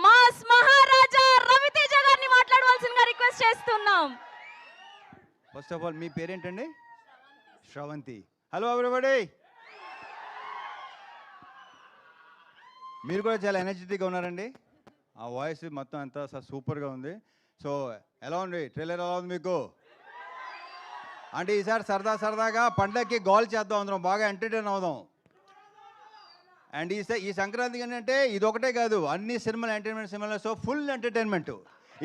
Mass మహారాజా రవితేజ గారిని మాట్లాడవలసిందిగా request చేస్తున్నాం. ఫస్ట్ ఆఫ్ ఆల్ మీ పేరేంటండి? శ్రవంతి. Hello everybody. మీరు కూడా చాలా ఎనర్జెటిక్గా ఉన్నారండి. ఆ వాయిస్ మొత్తం అంతా సూపర్గా ఉంది. సో ఎలా ఉంది ట్రైలర్? ఎలా ఉంది మీకు? అంటే ఈసారి సరదాగా పండగకి గోల్ చేద్దాం, అందరం బాగా ఎంటర్టైన్ అవుదాం. అండ్ ఈ సంక్రాంతికి ఏంటంటే ఇది ఒకటే కాదు, అన్ని సినిమాలు ఎంటర్టైన్మెంట్ సినిమాలు. So full entertainment.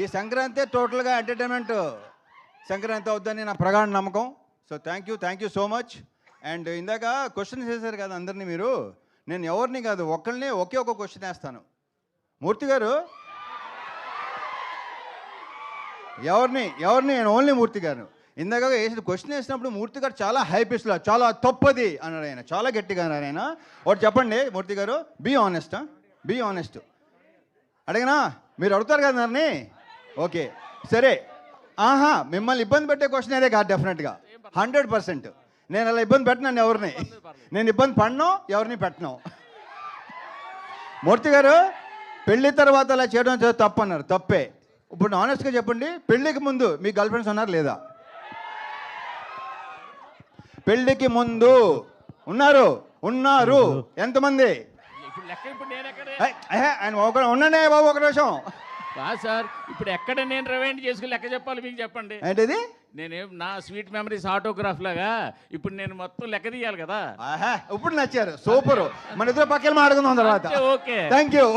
ఈ సంక్రాంతి టోటల్గా ఎంటర్టైన్మెంట్ సంక్రాంతి అవుద్దని నా ప్రగాఢ నమ్మకం. So thank you so much. And ఇందాక క్వశ్చన్స్ వేశారు కదా అందరినీ మీరు. నేను ఎవరిని కాదు, ఒక్కరిని ఒకే ఒక క్వశ్చన్ వేస్తాను. మూర్తి గారు ఎవరిని నేను ఓన్లీ మూర్తి గారు. ఇందాక వేసిన క్వశ్చన్ వేసినప్పుడు మూర్తి గారు చాలా హై పిచ్లో చాలా తప్పది అన్నాడు ఆయన, చాలా గట్టిగా అన్నాడు ఆయన. ఒకటి చెప్పండి మూర్తి గారు, బీ ఆనెస్ట్. అడిగినా మీరు అడుగుతారు కదా నన్ను. ఓకే సరే. మిమ్మల్ని ఇబ్బంది పెట్టే క్వశ్చన్ అదే కాదు, డెఫినెట్గా 100%. నేను అలా ఇబ్బంది పెట్టినాను ఎవరిని, నేను ఇబ్బంది పడినో ఎవరిని పెట్టను. మూర్తి గారు పెళ్లి తర్వాత అలా చేయడం తప్పు అన్నారు, తప్పే. ఇప్పుడు ఆనెస్ట్గా చెప్పండి, పెళ్ళికి ముందు మీ గర్ల్ ఫ్రెండ్స్ ఉన్నారు లేదా? పెళ్ళికి ముందు ఉన్నారు ఎంతమంది? ఆయన ఉండండి బాబు ఒక నిమిషం. సార్ ఇప్పుడు ఎక్కడ నేను రివైండ్ చేసుకుని లెక్క చెప్పాలి మీకు చెప్పండి. ఏంటిది? నేనేం నా స్వీట్ మెమరీస్ ఆటోగ్రాఫ్ లాగా ఇప్పుడు నేను మొత్తం లెక్క తీయాలి కదా. ఇప్పుడు నచ్చారు, సూపర్. మన ఇద్దరు పక్కన మాట్లాడుకుందాం తర్వాత. Okay thank you.